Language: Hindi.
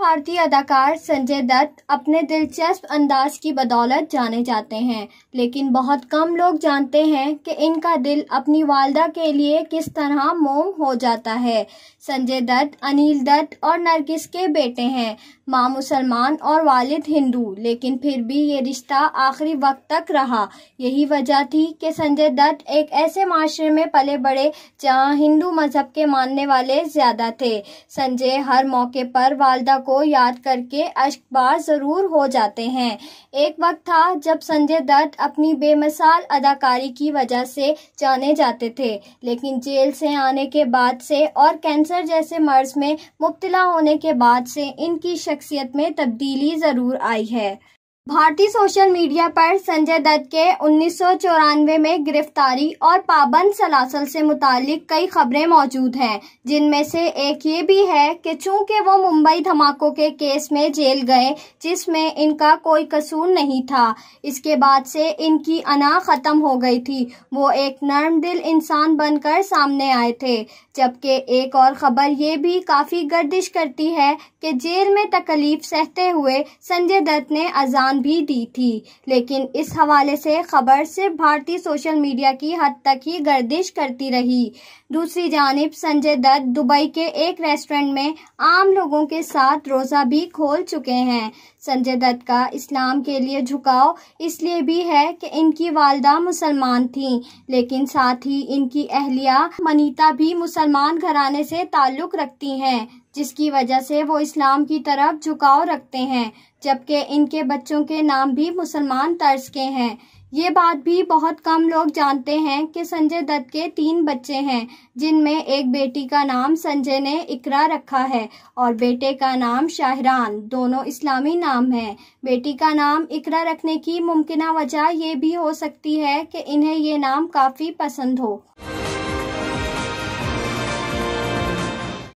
भारतीय अदाकार संजय दत्त अपने दिलचस्प अंदाज की बदौलत जाने जाते हैं, लेकिन बहुत कम लोग जानते हैं कि इनका दिल अपनी वालदा के लिए किस तरह मोम हो जाता है। संजय दत्त अनिल दत्त और नरगिस के बेटे हैं। मां मुसलमान और वालिद हिंदू, लेकिन फिर भी ये रिश्ता आखिरी वक्त तक रहा। यही वजह थी कि संजय दत्त एक ऐसे माशरे में पले बड़े जहां हिंदू मजहब के मानने वाले ज्यादा थे। संजय हर मौके पर वालदा को याद करके अश्कबार जरूर हो जाते हैं। एक वक्त था जब संजय दत्त अपनी बेमिसाल अदाकारी की वजह से जाने जाते थे, लेकिन जेल से आने के बाद से और कैंसर जैसे मर्ज में मुब्तला होने के बाद से इनकी शख्सियत में तब्दीली जरूर आई है। भारतीय सोशल मीडिया पर संजय दत्त के 1994 में गिरफ्तारी और पाबंद सलासल से मुतालिक कई खबरें मौजूद हैं, जिनमें से एक ये भी है कि चूंकि वो मुंबई धमाकों के केस में जेल गए जिसमें इनका कोई कसूर नहीं था, इसके बाद से इनकी अना खत्म हो गई थी। वो एक नर्म दिल इंसान बनकर सामने आए थे। जबकि एक और खबर ये भी काफी गर्दिश करती है कि जेल में तकलीफ सहते हुए संजय दत्त ने अजान भी दी थी, लेकिन इस हवाले से खबर सिर्फ भारतीय सोशल मीडिया की हद तक ही गर्दिश करती रही। दूसरी जानिब संजय दत्त दुबई के एक रेस्टोरेंट में आम लोगों के साथ रोजा भी खोल चुके हैं। संजय दत्त का इस्लाम के लिए झुकाव इसलिए भी है कि इनकी वालदा मुसलमान थीं, लेकिन साथ ही इनकी अहलिया मनीता भी मुसलमान घराने से ताल्लुक रखती हैं, जिसकी वजह से वो इस्लाम की तरफ झुकाव रखते हैं। जबकि इनके बच्चों के नाम भी मुसलमान तर्ज के हैं। ये बात भी बहुत कम लोग जानते हैं कि संजय दत्त के 3 बच्चे हैं, जिनमें एक बेटी का नाम संजय ने इकरा रखा है और बेटे का नाम शाहरान। दोनों इस्लामी नाम हैं। बेटी का नाम इकरा रखने की मुमकिन वजह ये भी हो सकती है कि इन्हें ये नाम काफ़ी पसंद हो।